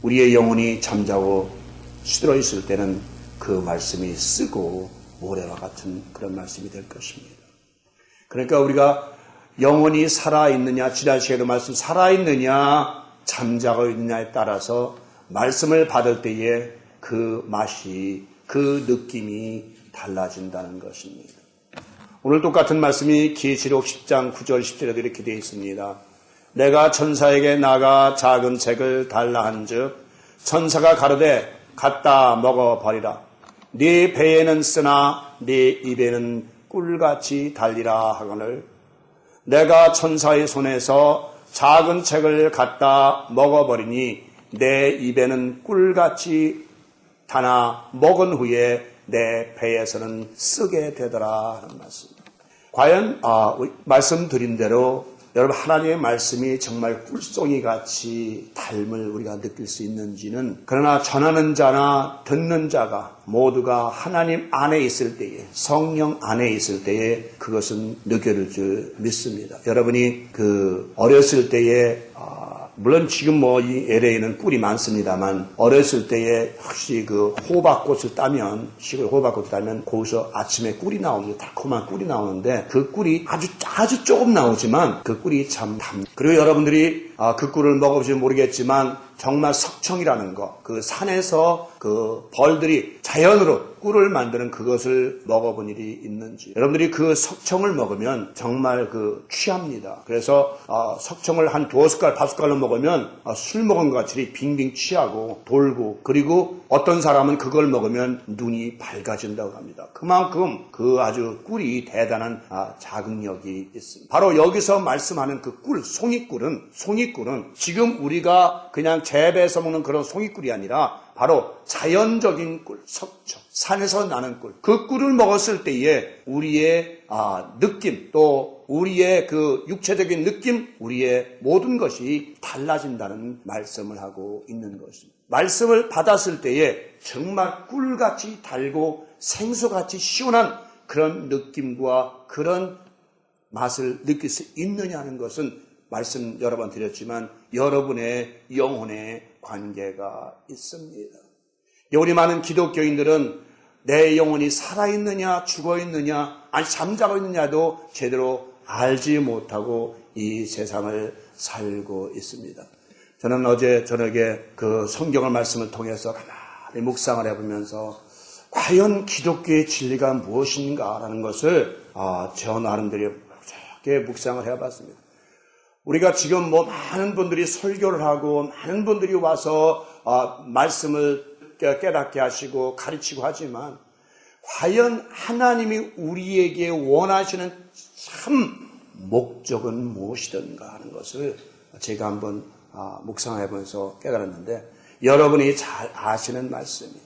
우리의 영혼이 잠자고 시들어 있을 때는 그 말씀이 쓰고 모래와 같은 그런 말씀이 될 것입니다. 그러니까 우리가 영혼이 살아있느냐, 지난 시간에도 말씀 살아있느냐, 잠자고 있느냐에 따라서 말씀을 받을 때에 그 맛이, 그 느낌이 달라진다는 것입니다. 오늘 똑같은 말씀이 계시록 10장 9절 10절에도 이렇게 되어 있습니다. 내가 천사에게 나가 작은 책을 달라 한즉 천사가 가로되 갖다 먹어버리라. 네 배에는 쓰나 네 입에는 꿀같이 달리라 하거늘 내가 천사의 손에서 작은 책을 갖다 먹어버리니 내 입에는 꿀같이 다나 먹은 후에 내 배에서는 쓰게 되더라 하는 말씀. 과연 말씀드린 대로 여러분 하나님의 말씀이 정말 꿀송이 같이 닮을 우리가 느낄 수 있는지는, 그러나 전하는 자나 듣는 자가 모두가 하나님 안에 있을 때에, 성령 안에 있을 때에 그것은 느껴질 줄 믿습니다. 여러분이 어렸을 때에 물론 지금 이 LA는 꿀이 많습니다만 어렸을 때에 혹시 호박꽃을 따면, 시골 호박꽃을 따면 거기서 아침에 꿀이 나옵니다. 달콤한 꿀이 나오는데 그 꿀이 아주 조금 나오지만 그 꿀이 참 그리고 여러분들이 그 꿀을 먹어보시면 모르겠지만 정말 석청이라는 거, 그 산에서 그 벌들이 자연으로 꿀을 만드는 그것을 먹어본 일이 있는지, 여러분들이 그 석청을 먹으면 정말 취합니다. 그래서 석청을 한 2숟갈, 5숟갈로 먹으면 술 먹은 것 같이 빙빙 취하고 돌고, 그리고 어떤 사람은 그걸 먹으면 눈이 밝아진다고 합니다. 그만큼 아주 꿀이 대단한 자극력이 있습니다. 바로 여기서 말씀하는 그 꿀, 송이꿀은 지금 우리가 그냥 재배해서 먹는 그런 송이꿀이 아니라 바로 자연적인 꿀, 석청, 산에서 나는 꿀. 그 꿀을 먹었을 때에 우리의 느낌, 또 우리의 육체적인 느낌, 우리의 모든 것이 달라진다는 말씀을 하고 있는 것입니다. 말씀을 받았을 때에 정말 꿀같이 달고 생수같이 시원한 그런 느낌과 그런 맛을 느낄 수 있느냐는 것은 말씀 여러 번 드렸지만 여러분의 영혼의 관계가 있습니다. 우리 많은 기독교인들은 내 영혼이 살아있느냐 죽어있느냐 아니 잠자고 있느냐도 제대로 알지 못하고 이 세상을 살고 있습니다. 저는 어제 저녁에 성경의 말씀을 통해서 가만히 묵상을 해보면서 과연 기독교의 진리가 무엇인가라는 것을 저 나름대로 이렇게 묵상을 해봤습니다. 우리가 지금 많은 분들이 설교를 하고 많은 분들이 와서 말씀을 깨닫게 하시고 가르치고 하지만 과연 하나님이 우리에게 원하시는 참 목적은 무엇이던가 하는 것을 제가 한번 묵상해보면서 깨달았는데, 여러분이 잘 아시는 말씀이에요.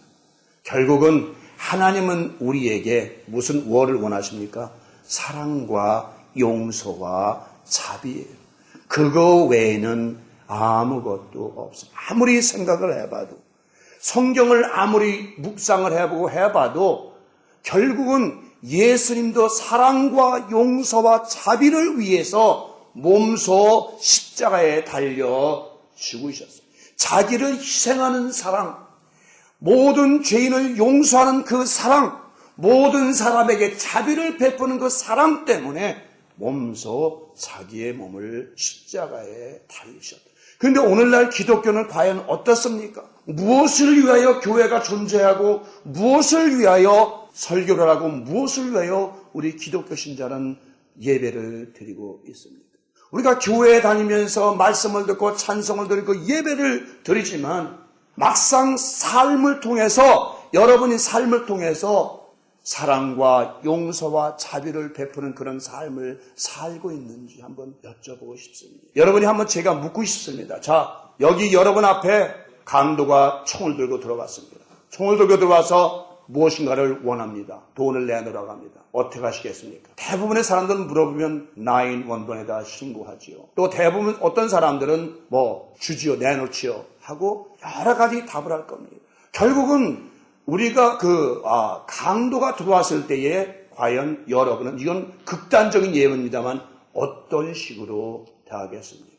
결국은 하나님은 우리에게 무슨 뭐를 원하십니까? 사랑과 용서와 자비예요. 그거 외에는 아무것도 없습니다. 아무리 생각을 해봐도, 성경을 아무리 묵상을 해봐도 결국은 예수님도 사랑과 용서와 자비를 위해서 몸소 십자가에 달려 죽으셨어요. 자기를 희생하는 사랑, 모든 죄인을 용서하는 그 사랑, 모든 사람에게 자비를 베푸는 그 사랑 때문에 몸소 자기의 몸을 십자가에 달리셨다. 그런데 오늘날 기독교는 과연 어떻습니까? 무엇을 위하여 교회가 존재하고, 무엇을 위하여 설교를 하고, 무엇을 위하여 우리 기독교 신자는 예배를 드리고 있습니까? 우리가 교회에 다니면서 말씀을 듣고 찬송을 드리고 예배를 드리지만 막상 삶을 통해서, 여러분이 삶을 통해서 사랑과 용서와 자비를 베푸는 그런 삶을 살고 있는지 한번 여쭤보고 싶습니다. 여러분이 한번 제가 묻고 싶습니다. 자, 여기 여러분 앞에 강도가 총을 들고 들어갔습니다. 총을 들고 들어와서 무엇인가를 원합니다. 돈을 내놓으라고 합니다. 어떻게 하시겠습니까? 대부분의 사람들은 물어보면 911번에다 신고하지요. 또 대부분 어떤 사람들은 주지요, 내놓지요 하고 여러 가지 답을 할 겁니다. 결국은 우리가 강도가 들어왔을 때에 과연 여러분은, 이건 극단적인 예언입니다만 어떤 식으로 대하겠습니까?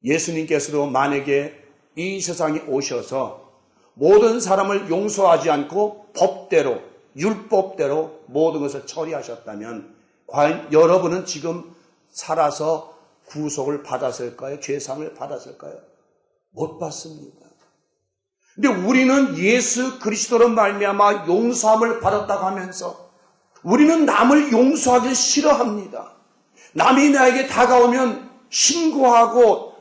예수님께서도 만약에 이 세상에 오셔서 모든 사람을 용서하지 않고 법대로, 율법대로 모든 것을 처리하셨다면 과연 여러분은 지금 살아서 구속을 받았을까요? 죄상을 받았을까요? 못 받습니다. 근데 우리는 예수 그리스도로 말미암아 용서함을 받았다고 하면서 우리는 남을 용서하기 싫어합니다. 남이 나에게 다가오면 신고하고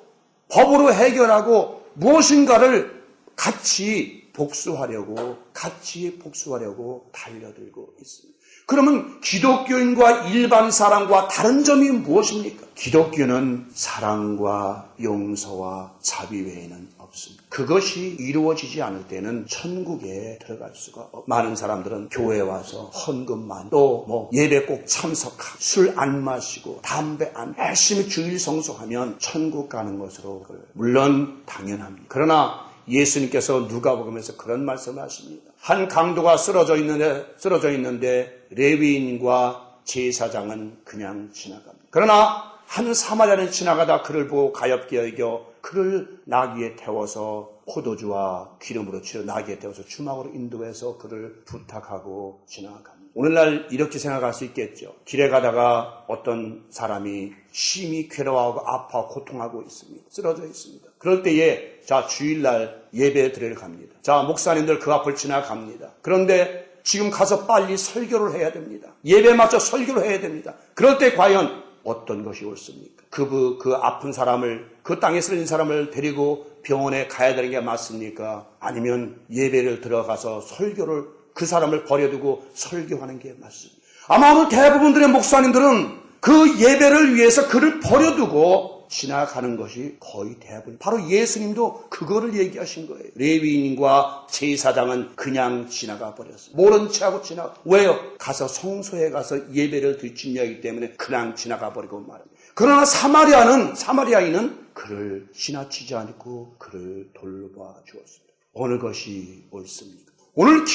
법으로 해결하고 무엇인가를 같이 복수하려고 달려들고 있습니다. 그러면 기독교인과 일반 사람과 다른 점이 무엇입니까? 기독교는 사랑과 용서와 자비 외에는 없습니다. 그것이 이루어지지 않을 때는 천국에 들어갈 수가 없습니다. 많은 사람들은 교회에 와서 헌금만 또 예배 꼭 참석하고 술 안 마시고 담배 안 열심히 주일 성수하면 천국 가는 것으로 물론 당연합니다. 그러나 예수님께서 누가복음에서 그런 말씀을 하십니다. 한 강도가 쓰러져 있는데 레위인과 제사장은 그냥 지나갑니다. 그러나 한 사마리아는 지나가다 그를 보고 가엾게 여겨 그를 나귀에 태워서 포도주와 기름으로 치러 나귀에 태워서 주막으로 인도해서 그를 부탁하고 지나갑니다. 오늘날 이렇게 생각할 수 있겠죠. 길에 가다가 어떤 사람이 심히 괴로워하고 아파하고 고통하고 있습니다. 쓰러져 있습니다. 그럴 때에 주일날 예배 드리러 갑니다. 목사님들 그 앞을 지나갑니다. 그런데 지금 가서 빨리 설교를 해야 됩니다. 예배에 맞춰 설교를 해야 됩니다. 그럴 때 과연 어떤 것이 옳습니까? 그 아픈 사람을, 그 땅에 쓰러진 사람을 데리고 병원에 가야 되는 게 맞습니까? 아니면 예배를 들어가서 설교를, 그 사람을 버려두고 설교하는 게 맞습니다. 아마 오늘 대부분들의 목사님들은 그 예배를 위해서 그를 버려두고 지나가는 것이 거의 대부분. 바로 예수님도 그거를 얘기하신 거예요. 레위인과 제사장은 그냥 지나가 버렸어요. 모른 체하고 지나가. 왜요? 가서 성소에 가서 예배를 드리는 이기 때문에 그냥 지나가 버리고 말합니다. 그러나 사마리아인은 그를 지나치지 않고 그를 돌봐 주었습니다. 어느 것이 옳습니까? 오늘날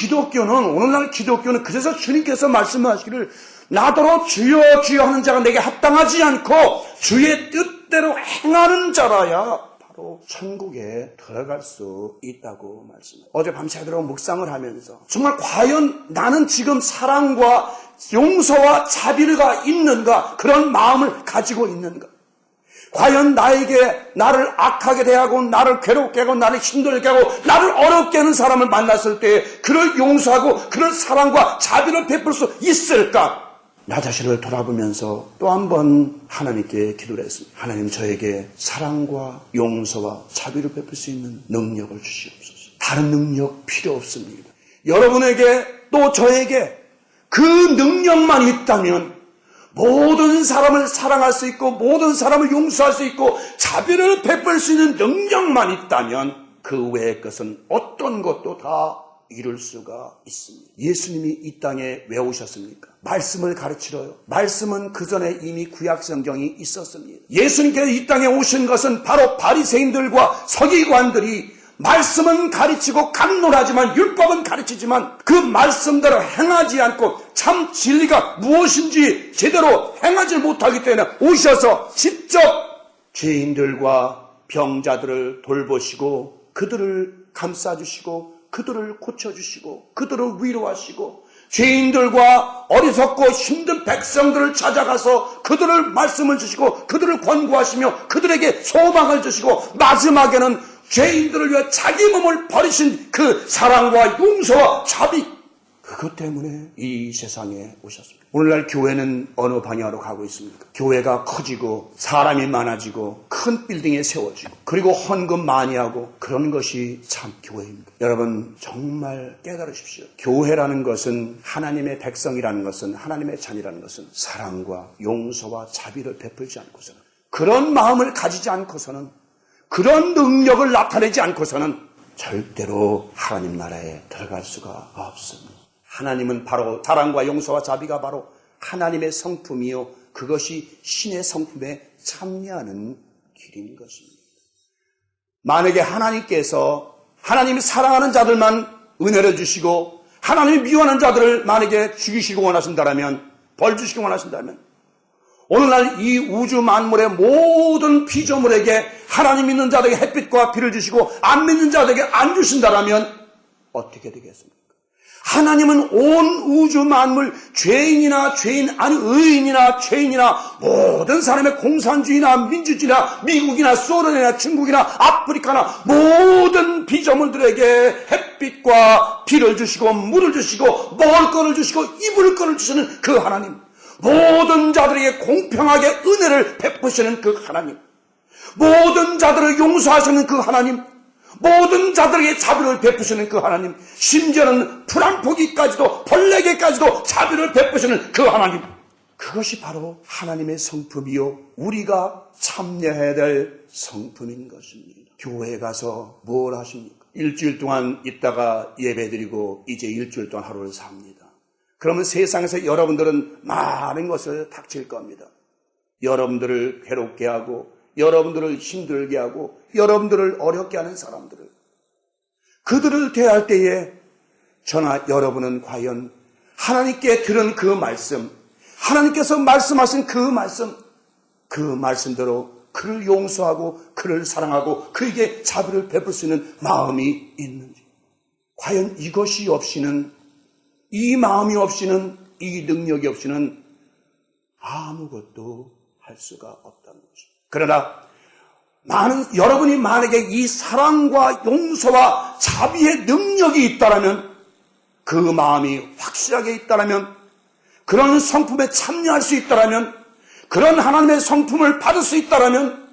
기독교는 그래서 주님께서 말씀하시기를 나더러 주여 주여 하는 자가 내게 합당하지 않고 주의 뜻대로 행하는 자라야 바로 천국에 들어갈 수 있다고 말씀합니다. 어제 밤새도록 묵상을 하면서 정말 과연 나는 지금 사랑과 용서와 자비가 있는가, 그런 마음을 가지고 있는가? 과연 나를 악하게 대하고 나를 괴롭게 하고 나를 힘들게 하고 나를 어렵게 하는 사람을 만났을 때 그를 용서하고 그를 사랑과 자비를 베풀 수 있을까? 나 자신을 돌아보면서 또 한 번 하나님께 기도를 했습니다. 하나님, 저에게 사랑과 용서와 자비를 베풀 수 있는 능력을 주시옵소서. 다른 능력 필요 없습니다. 여러분에게 또 저에게 그 능력만 있다면 모든 사람을 사랑할 수 있고 모든 사람을 용서할 수 있고 자비를 베풀 수 있는 능력만 있다면 그 외의 것은 어떤 것도 다 이룰 수가 있습니다. 예수님이 이 땅에 왜 오셨습니까? 말씀을 가르치러요. 말씀은 그 전에 이미 구약 성경이 있었습니다. 예수님께서 이 땅에 오신 것은 바로 바리새인들과 서기관들이 말씀은 가르치고 강론하지만, 율법은 가르치지만 그 말씀대로 행하지 않고 참 진리가 무엇인지 제대로 행하지 못하기 때문에 오셔서 직접 죄인들과 병자들을 돌보시고 그들을 감싸주시고 그들을 고쳐주시고 그들을 위로하시고 죄인들과 어리석고 힘든 백성들을 찾아가서 그들을 말씀을 주시고 그들을 권고하시며 그들에게 소망을 주시고 마지막에는 죄인들을 위해 자기 몸을 버리신 그 사랑과 용서와 자비, 그것 때문에 이 세상에 오셨습니다. 오늘날 교회는 어느 방향으로 가고 있습니까? 교회가 커지고 사람이 많아지고 큰 빌딩에 세워지고 그리고 헌금 많이 하고 그런 것이 참 교회입니다. 여러분 정말 깨달으십시오. 교회라는 것은, 하나님의 백성이라는 것은, 하나님의 자녀라는 것은 사랑과 용서와 자비를 베풀지 않고서는, 그런 마음을 가지지 않고서는, 그런 능력을 나타내지 않고서는 절대로 하나님 나라에 들어갈 수가 없습니다. 하나님은 바로 사랑과 용서와 자비가 바로 하나님의 성품이요, 그것이 신의 성품에 참여하는 길인 것입니다. 만약에 하나님께서 하나님이 사랑하는 자들만 은혜를 주시고 하나님이 미워하는 자들을 만약에 죽이시고 원하신다면, 벌 주시고 원하신다면 오늘날 이 우주 만물의 모든 피조물에게 하나님 믿는 자들에게 햇빛과 비를 주시고 안 믿는 자들에게 안 주신다라면 어떻게 되겠습니까? 하나님은 온 우주 만물, 죄인이나 죄인 아니 의인이나 죄인이나 모든 사람의 공산주의나 민주주의나 미국이나 소련이나 중국이나 아프리카나 모든 피조물들에게 햇빛과 비를 주시고 물을 주시고 먹을 것을 주시고 입을 것을 주시는 그 하나님, 모든 자들에게 공평하게 은혜를 베푸시는 그 하나님, 모든 자들을 용서하시는 그 하나님, 모든 자들에게 자비를 베푸시는 그 하나님, 심지어는 풀 한 포기까지도 벌레에게까지도 자비를 베푸시는 그 하나님, 그것이 바로 하나님의 성품이요 우리가 참여해야 될 성품인 것입니다. 교회에 가서 뭘 하십니까? 일주일 동안 있다가 예배드리고 이제 일주일 동안 하루를 삽니다. 그러면 세상에서 여러분들은 많은 것을 닥칠 겁니다. 여러분들을 괴롭게 하고 여러분들을 힘들게 하고 여러분들을 어렵게 하는 사람들을, 그들을 대할 때에 저나 여러분은 과연 하나님께 들은 그 말씀, 하나님께서 말씀하신 그 말씀대로 그를 용서하고 그를 사랑하고 그에게 자비를 베풀 수 있는 마음이 있는지, 과연 이것이 없이는, 이 마음이 없이는, 이 능력이 없이는 아무것도 할 수가 없다는 것입니다. 그러나 여러분이 만약에 이 사랑과 용서와 자비의 능력이 있다면, 그 마음이 확실하게 있다면, 그런 성품에 참여할 수 있다면, 그런 하나님의 성품을 받을 수 있다면,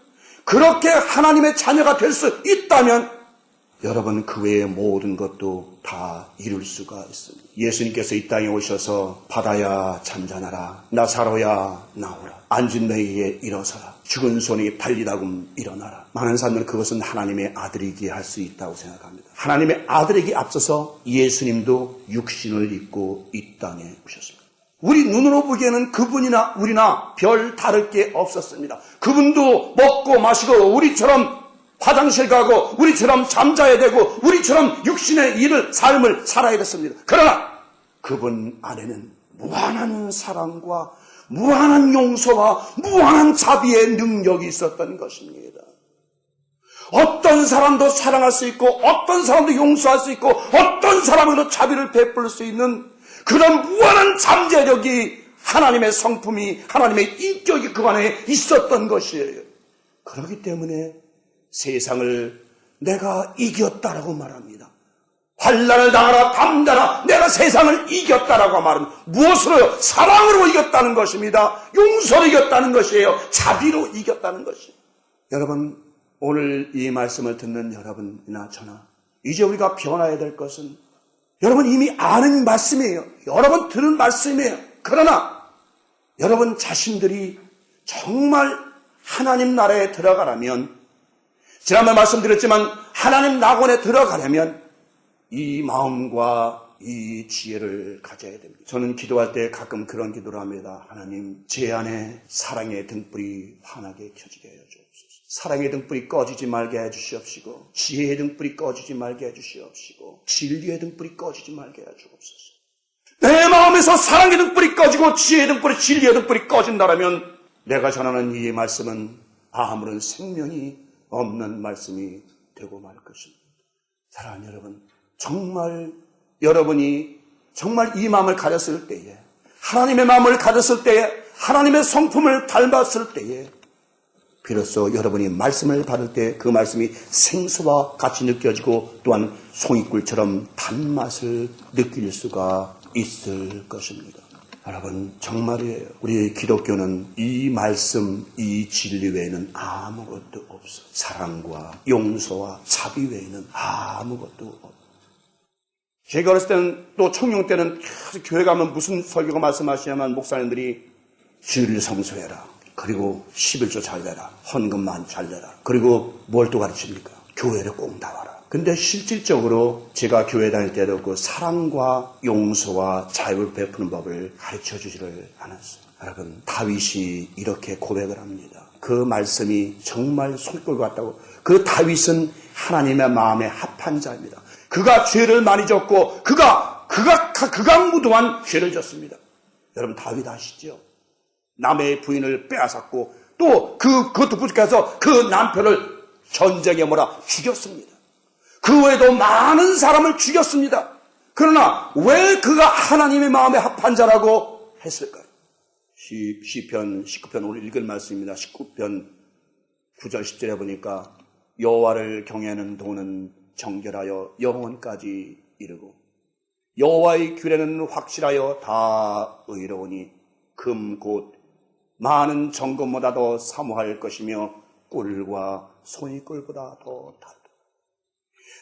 그렇게 하나님의 자녀가 될 수 있다면 여러분 그 외의 모든 것도 다 이룰 수가 있습니다. 예수님께서 이 땅에 오셔서 바다야 잠잠하라, 나사로야 나오라, 앉은 너희에게 일어서라, 죽은 손에게 달리다금 일어나라. 많은 사람들은 그것은 하나님의 아들이기에 할 수 있다고 생각합니다. 하나님의 아들에게 앞서서 예수님도 육신을 입고 이 땅에 오셨습니다. 우리 눈으로 보기에는 그분이나 우리나 별 다를 게 없었습니다. 그분도 먹고 마시고 우리처럼 화장실 가고 우리처럼 잠자야 되고 우리처럼 육신의 삶을 살아야 됐습니다. 그러나 그분 안에는 무한한 사랑과 무한한 용서와 무한한 자비의 능력이 있었던 것입니다. 어떤 사람도 사랑할 수 있고 어떤 사람도 용서할 수 있고 어떤 사람에게도 자비를 베풀 수 있는 그런 무한한 잠재력이, 하나님의 성품이, 하나님의 인격이 그 안에 있었던 것이에요. 그렇기 때문에 세상을 내가 이겼다라고 말합니다. 환난을 당하라 담대라, 내가 세상을 이겼다라고 말은 무엇으로요? 사랑으로 이겼다는 것입니다. 용서로 이겼다는 것이에요. 자비로 이겼다는 것이에요. 여러분, 오늘 이 말씀을 듣는 여러분이나 저나 이제 우리가 변화해야 될 것은, 여러분 이미 아는 말씀이에요. 여러분 들은 말씀이에요. 그러나 여러분 자신들이 정말 하나님 나라에 들어가려면, 지난번에 말씀드렸지만 하나님 낙원에 들어가려면 이 마음과 이 지혜를 가져야 됩니다. 저는 기도할 때 가끔 그런 기도를 합니다. 하나님, 제 안에 사랑의 등불이 환하게 켜지게 하여 주옵소서. 사랑의 등불이 꺼지지 말게 해주시옵시고, 지혜의 등불이 꺼지지 말게 해주시옵시고, 진리의 등불이 꺼지지 말게 해주옵소서. 내 마음에서 사랑의 등불이 꺼지고 지혜의 등불이, 진리의 등불이 꺼진다라면 내가 전하는 이 말씀은 아무런 생명이 없는 말씀이 되고 말 것입니다. 사랑하는 여러분, 정말 여러분이 정말 이 마음을 가졌을 때에, 하나님의 마음을 가졌을 때에, 하나님의 성품을 닮았을 때에 비로소 여러분이 말씀을 받을 때 그 말씀이 생수와 같이 느껴지고 또한 송이꿀처럼 단맛을 느낄 수가 있을 것입니다. 여러분, 정말이에요. 우리 기독교는 이 말씀, 이 진리 외에는 아무것도 없어요. 사랑과 용서와 자비 외에는 아무것도 없어요. 제가 어렸을 때는, 또 청년 때는 교회 가면 무슨 설교가 말씀하시냐면 목사님들이 주일 성수해라, 그리고 11조 잘 내라, 헌금만 잘 내라, 그리고 뭘 또 가르칩니까? 교회를 꼭 나와라. 근데 실질적으로 제가 교회 다닐 때도 그 사랑과 용서와 자유를 베푸는 법을 가르쳐 주지를 않았어요. 여러분, 다윗이 이렇게 고백을 합니다. 그 말씀이 정말 손골 같다고. 그 다윗은 하나님의 마음에 합한 자입니다. 그가 죄를 많이 졌고 그가 무도한 죄를 졌습니다. 여러분, 다윗 아시죠? 남의 부인을 빼앗았고 또 그것도 부족해서 그 남편을 전쟁에 몰아 죽였습니다. 그 외에도 많은 사람을 죽였습니다. 그러나 왜 그가 하나님의 마음에 합한 자라고 했을까요? 시편 19편 오늘 읽을 말씀입니다. 19편 9절 10절에 보니까 여호와를 경외하는 도는 정결하여 영원까지 이르고 여호와의 규례는 확실하여 다 의로우니 금 곧 많은 정금보다 더 사모할 것이며 꿀과 소니꿀보다 더 달다.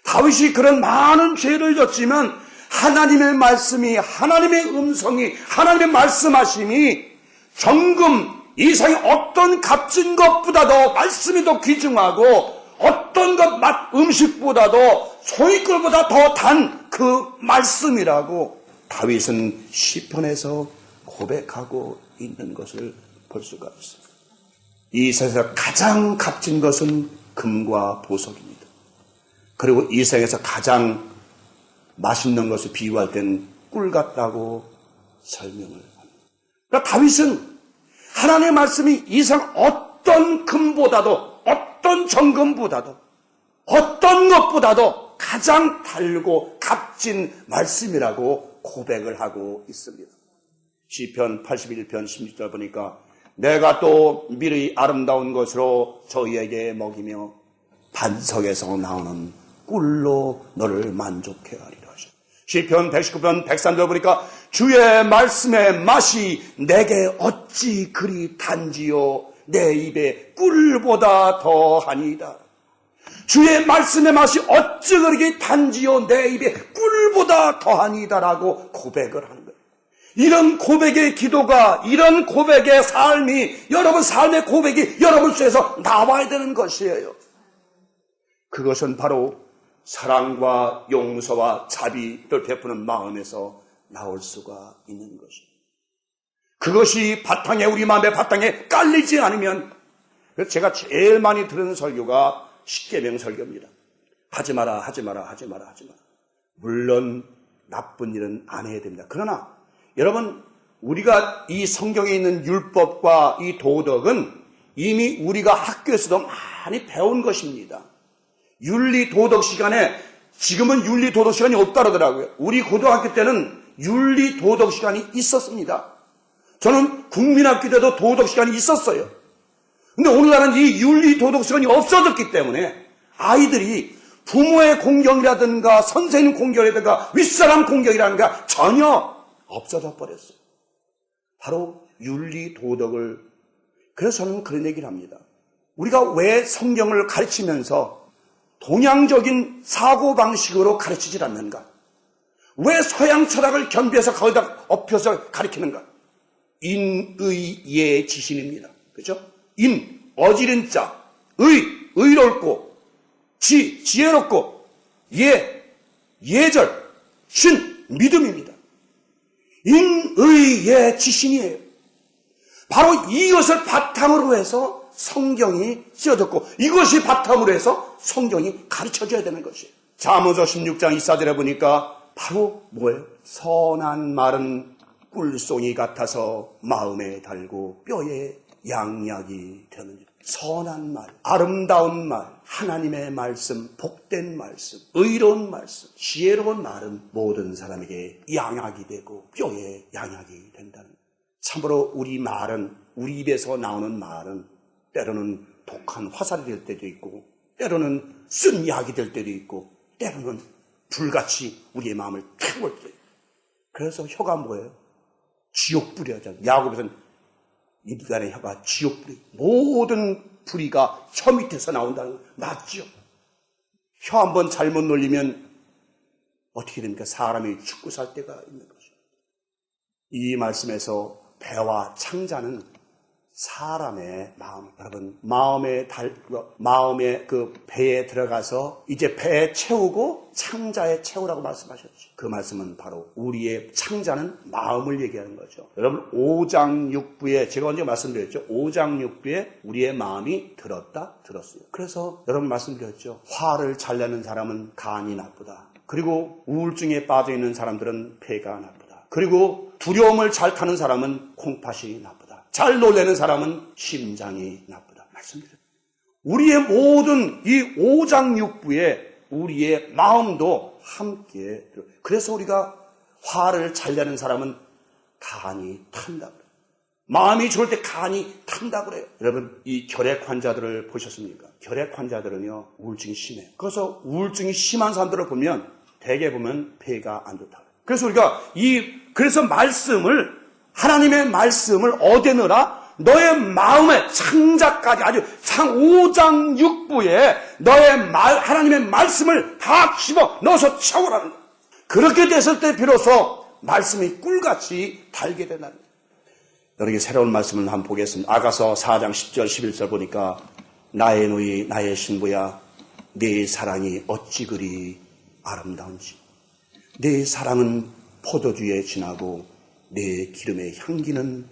다윗이 그런 많은 죄를 졌지만 하나님의 말씀이, 하나님의 음성이, 하나님의 말씀하심이 정금 이상의 어떤 값진 것보다도 말씀이 더 귀중하고 어떤 것 음식보다도 소니꿀보다 더 단 그 말씀이라고 다윗은 시편에서 고백하고 있는 것을 볼 수가 있습니다. 이 세상에서 가장 값진 것은 금과 보석입니다. 그리고 이 세상에서 가장 맛있는 것을 비유할 때는 꿀 같다고 설명을 합니다. 그러니까 다윗은 하나님의 말씀이 이 세상 어떤 금보다도 어떤 정금보다도 어떤 것보다도 가장 달고 값진 말씀이라고 고백을 하고 있습니다. 시편 81편 16절 보니까 내가 또 밀의 아름다운 것으로 저희에게 먹이며 반석에서 나오는 꿀로 너를 만족해 하리라. 시편 119편 103절 보니까 주의 말씀의 맛이 내게 어찌 그리 단지요 내 입에 꿀보다 더하니이다. 주의 말씀의 맛이 어찌 그리 단지요 내 입에 꿀보다 더하니이다라고 고백을 하는 거예요. 이런 고백의 기도가, 이런 고백의 삶이, 여러분 삶의 고백이 여러분 속에서 나와야 되는 것이에요. 그것은 바로 사랑과 용서와 자비를 베푸는 마음에서 나올 수가 있는 것입니다. 그것이 바탕에, 우리 마음의 바탕에 깔리지 않으면, 그래서 제가 제일 많이 들은 설교가 십계명 설교입니다. 하지 마라, 하지 마라, 하지 마라, 하지 마라. 물론 나쁜 일은 안 해야 됩니다. 그러나 여러분, 우리가 이 성경에 있는 율법과 이 도덕은 이미 우리가 학교에서도 많이 배운 것입니다. 윤리 도덕 시간에, 지금은 윤리 도덕 시간이 없다 그러더라고요. 우리 고등학교 때는 윤리 도덕 시간이 있었습니다. 저는 국민학교 때도 도덕 시간이 있었어요. 근데 오늘날은 이 윤리 도덕 시간이 없어졌기 때문에 아이들이 부모의 공경이라든가 선생님 공경이라든가 윗사람 공경이라든가 전혀 없어져 버렸어요. 바로 윤리 도덕을. 그래서 저는 그런 얘기를 합니다. 우리가 왜 성경을 가르치면서 동양적인 사고방식으로 가르치질 않는가? 왜 서양 철학을 겸비해서 거기다 엎혀서 가르치는가? 인의예 지신입니다. 그렇죠? 인, 어지른 자, 의롭고, 지혜롭고, 예절, 신, 믿음입니다. 인의예 지신이에요. 바로 이것을 바탕으로 해서 성경이 쓰여졌고 이것이 바탕으로 해서 성경이 가르쳐줘야 되는 것이에요. 잠언서 16장 24절에 보니까 바로 뭐예요? 선한 말은 꿀송이 같아서 마음에 달고 뼈에 양약이 되느니라. 선한 말, 아름다운 말, 하나님의 말씀, 복된 말씀, 의로운 말씀, 지혜로운 말은 모든 사람에게 양약이 되고 뼈에 양약이 된다는 거예요. 참으로 우리 말은, 우리 입에서 나오는 말은 때로는 독한 화살이 될 때도 있고 때로는 쓴 약이 될 때도 있고 때로는 불같이 우리의 마음을 태울 때도 있고. 그래서 혀가 뭐예요? 지옥불이 하잖아요. 야곱에서는 인간의 혀가 지옥불이, 모든 불의가 혀 밑에서 나온다는 거 맞죠? 혀 한번 잘못 놀리면 어떻게 됩니까? 사람이 죽고 살 때가 있는 거죠. 이 말씀에서 배와 창자는 사람의 마음, 여러분 마음의 그 배에 들어가서 이제 배에 채우고 창자에 채우라고 말씀하셨죠. 그 말씀은 바로 우리의 창자는 마음을 얘기하는 거죠. 여러분 5장 6부에 제가 언제 말씀드렸죠? 5장 6부에 우리의 마음이 들었어요. 그래서 여러분 말씀드렸죠. 화를 잘 내는 사람은 간이 나쁘다. 그리고 우울증에 빠져있는 사람들은 폐가 나쁘다. 그리고 두려움을 잘 타는 사람은 콩팥이 나쁘다. 잘 놀래는 사람은 심장이 나쁘다. 말씀드렸습니다. 우리의 모든 이 오장육부에 우리의 마음도 함께 들어. 그래서 우리가 화를 잘 내는 사람은 간이 탄다 그래요. 마음이 좋을 때 간이 탄다 그래요. 여러분, 이 결핵 환자들을 보셨습니까? 결핵 환자들은요, 우울증이 심해요. 그래서 우울증이 심한 사람들을 보면 대개 보면 폐가 안 좋다. 그래서 우리가 그래서 하나님의 말씀을 어디에 넣으라? 너의 마음의 창자까지 아주 오장육부에 하나님의 말씀을 다 집어 넣어서 채우라는 거예요. 그렇게 됐을 때 비로소 말씀이 꿀같이 달게 된다는 거예요. 여러분께 새로운 말씀을 한번 보겠습니다. 아가서 4장 10절 11절 보니까 나의 누이 나의 신부야 네 사랑이 어찌 그리 아름다운지 네 사랑은 포도주에 진하고 내 기름의 향기는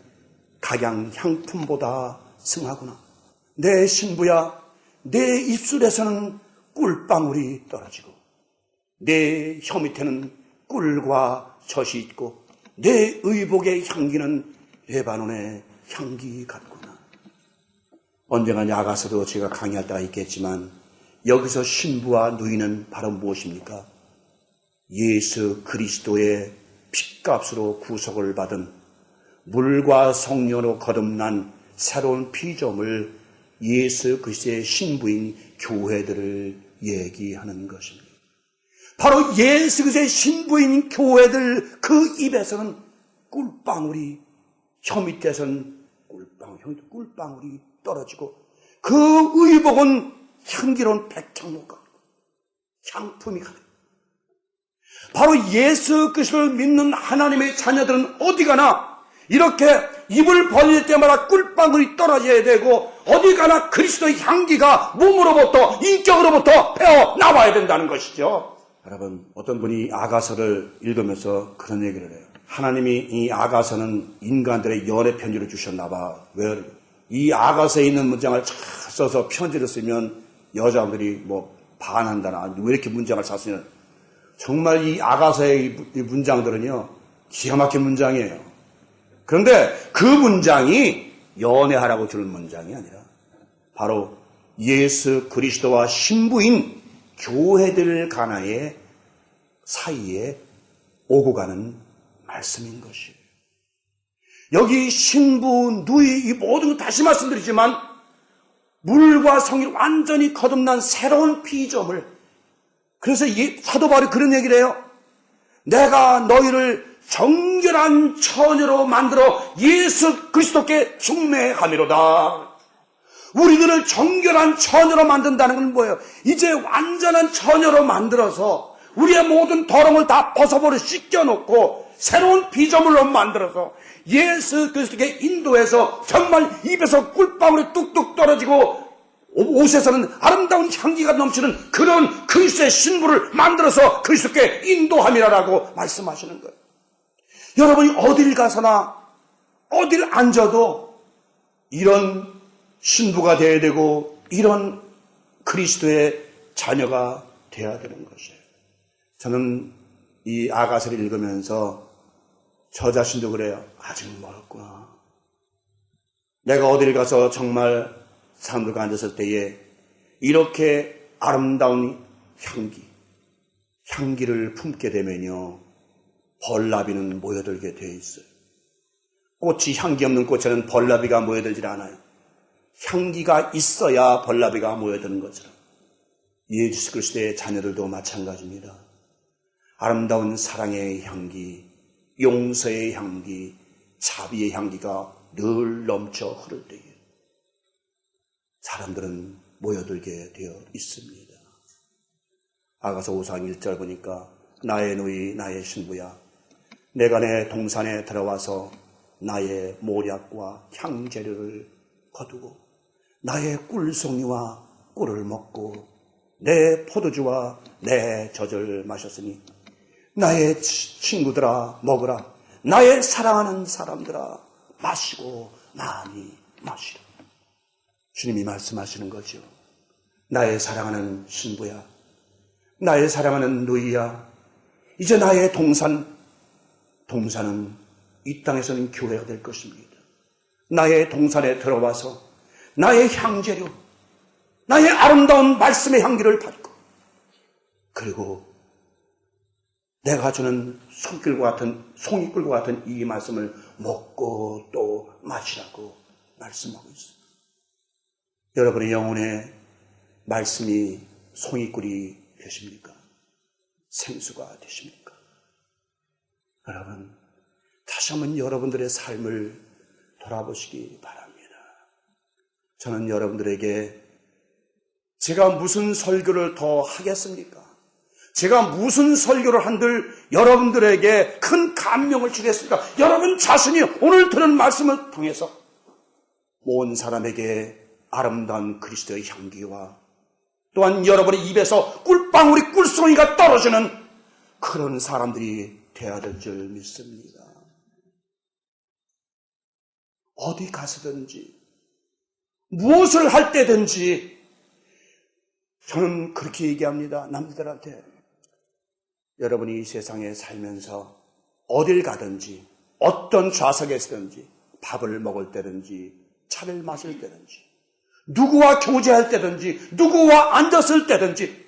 각양 향품보다 승하구나. 내 신부야, 내 입술에서는 꿀방울이 떨어지고 내 혀 밑에는 꿀과 젖이 있고 내 의복의 향기는 레바논의 향기 같구나. 언젠가 아가서도 제가 강의할 때가 있겠지만 여기서 신부와 누이는 바로 무엇입니까? 예수 그리스도의 핏값으로 구속을 받은 물과 성령으로 거듭난 새로운 피조물 예수 그리스도의 신부인 교회들을 얘기하는 것입니다. 바로 예수 그리스도의 신부인 교회들 그 입에서는 꿀방울이 혀 밑에서는 꿀방울이 떨어지고 그 의복은 향기로운 백향목과 향품이 가득. 바로 예수 그리스도를 믿는 하나님의 자녀들은 어디 가나 이렇게 입을 벌릴 때마다 꿀방울이 떨어져야 되고 어디 가나 그리스도의 향기가 몸으로부터 인격으로부터 배어 나와야 된다는 것이죠. 여러분, 어떤 분이 아가서를 읽으면서 그런 얘기를 해요. 하나님이 이 아가서는 인간들의 연애 편지를 주셨나 봐. 왜? 이 아가서에 있는 문장을 잘 써서 편지를 쓰면 여자분들이 반한다나 왜 이렇게 문장을 잘 쓰냐. 정말 이 아가서의 이 문장들은요, 기가 막힌 문장이에요. 그런데 그 문장이 연애하라고 주는 문장이 아니라 바로 예수 그리스도와 신부인 교회들 간의 사이에 오고 가는 말씀인 것이에요. 여기 신부, 누이, 이 모든 거 다시 말씀드리지만 물과 성이 완전히 거듭난 새로운 피조물. 그래서 사도 바울이 그런 얘기를 해요. 내가 너희를 정결한 처녀로 만들어 예수 그리스도께 숭배함이로다. 우리들을 정결한 처녀로 만든다는 건 뭐예요? 이제 완전한 처녀로 만들어서 우리의 모든 더러움을 다 벗어버려 씻겨놓고 새로운 피조물로 만들어서 예수 그리스도께 인도해서 정말 입에서 꿀방울이 뚝뚝 떨어지고 옷에서는 아름다운 향기가 넘치는 그런 그리스도의 신부를 만들어서 그리스도께 인도함이라고 말씀하시는 거예요. 여러분이 어딜 가서나 어딜 앉아도 이런 신부가 되어야 되고 이런 그리스도의 자녀가 되어야 되는 것이에요. 저는 이 아가서를 읽으면서 저 자신도 그래요. 아직 멀었구나. 내가 어딜 가서 정말 사람들과 앉았을 때에 이렇게 아름다운 향기를 품게 되면요, 벌나비는 모여들게 되어 있어요. 꽃이 향기 없는 꽃에는 벌나비가 모여들질 않아요. 향기가 있어야 벌나비가 모여드는 것처럼 예수 그리스도의 자녀들도 마찬가지입니다. 아름다운 사랑의 향기, 용서의 향기, 자비의 향기가 늘 넘쳐 흐를 때에 사람들은 모여들게 되어 있습니다. 아가서 5장 1절 보니까 나의 누이 나의 신부야 내가 내 동산에 들어와서 나의 모략과 향재료를 거두고 나의 꿀송이와 꿀을 먹고 내 포도주와 내 젖을 마셨으니 나의 친구들아 먹으라. 나의 사랑하는 사람들아 마시고 많이 마시라. 주님이 말씀하시는 거죠. 나의 사랑하는 신부야, 나의 사랑하는 누이야, 이제 나의 동산은 이 땅에서는 교회가 될 것입니다. 나의 동산에 들어와서 나의 향재료, 나의 아름다운 말씀의 향기를 받고, 그리고 내가 주는 송이꿀과 같은 이 말씀을 먹고 또 마시라고 말씀하고 있습니다. 여러분의 영혼에 말씀이 송이꿀이 되십니까? 생수가 되십니까? 여러분, 다시 한번 여러분들의 삶을 돌아보시기 바랍니다. 저는 여러분들에게 제가 무슨 설교를 더 하겠습니까? 제가 무슨 설교를 한들 여러분들에게 큰 감명을 주겠습니까? 여러분 자신이 오늘 들은 말씀을 통해서 모든 사람에게 아름다운 그리스도의 향기와 또한 여러분의 입에서 꿀방울이 꿀송이가 떨어지는 그런 사람들이 되어야 될 줄 믿습니다. 어디 가서든지 무엇을 할 때든지 저는 그렇게 얘기합니다. 남들한테 여러분이 이 세상에 살면서 어딜 가든지 어떤 좌석에 서든지 밥을 먹을 때든지 차를 마실 때든지 누구와 교제할 때든지 누구와 앉았을 때든지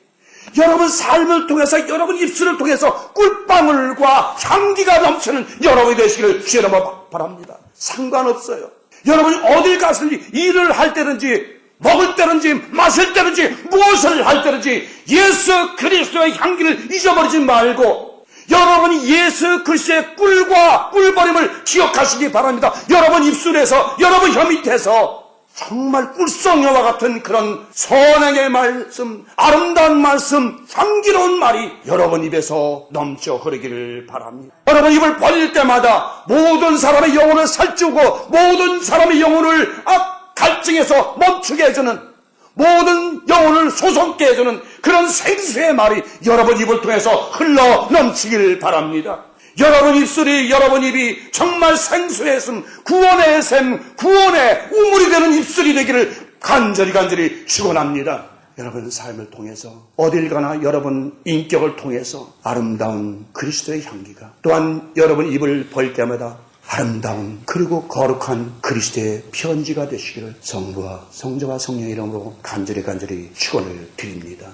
여러분 삶을 통해서 여러분 입술을 통해서 꿀방울과 향기가 넘치는 여러분이 되시기를 주의 이름으로 바랍니다. 상관없어요. 여러분이 어딜 가든지 일을 할 때든지 먹을 때든지 마실 때든지 무엇을 할 때든지 예수 그리스도의 향기를 잊어버리지 말고 여러분이 예수 그리스도의 꿀과 꿀버림을 기억하시기 바랍니다. 여러분 입술에서 여러분 혀 밑에서 정말 꿀송이와 같은 그런 선행의 말씀, 아름다운 말씀, 향기로운 말이 여러분 입에서 넘쳐 흐르기를 바랍니다. 여러분 입을 벌릴 때마다 모든 사람의 영혼을 살찌우고 모든 사람의 영혼을 갈증해서 멈추게 해주는 모든 영혼을 소송케 해주는 그런 생수의 말이 여러분 입을 통해서 흘러 넘치길 바랍니다. 여러분 입술이 여러분 입이 정말 생수의 샘, 구원의 샘, 구원의 우물이 되는 입술이 되기를 간절히 축원합니다. 여러분 삶을 통해서 어딜 가나 여러분 인격을 통해서 아름다운 그리스도의 향기가 또한 여러분 입을 벌 때마다 아름다운 그리고 거룩한 그리스도의 편지가 되시기를 성부와 성자와 성령의 이름으로 간절히 축원을 드립니다.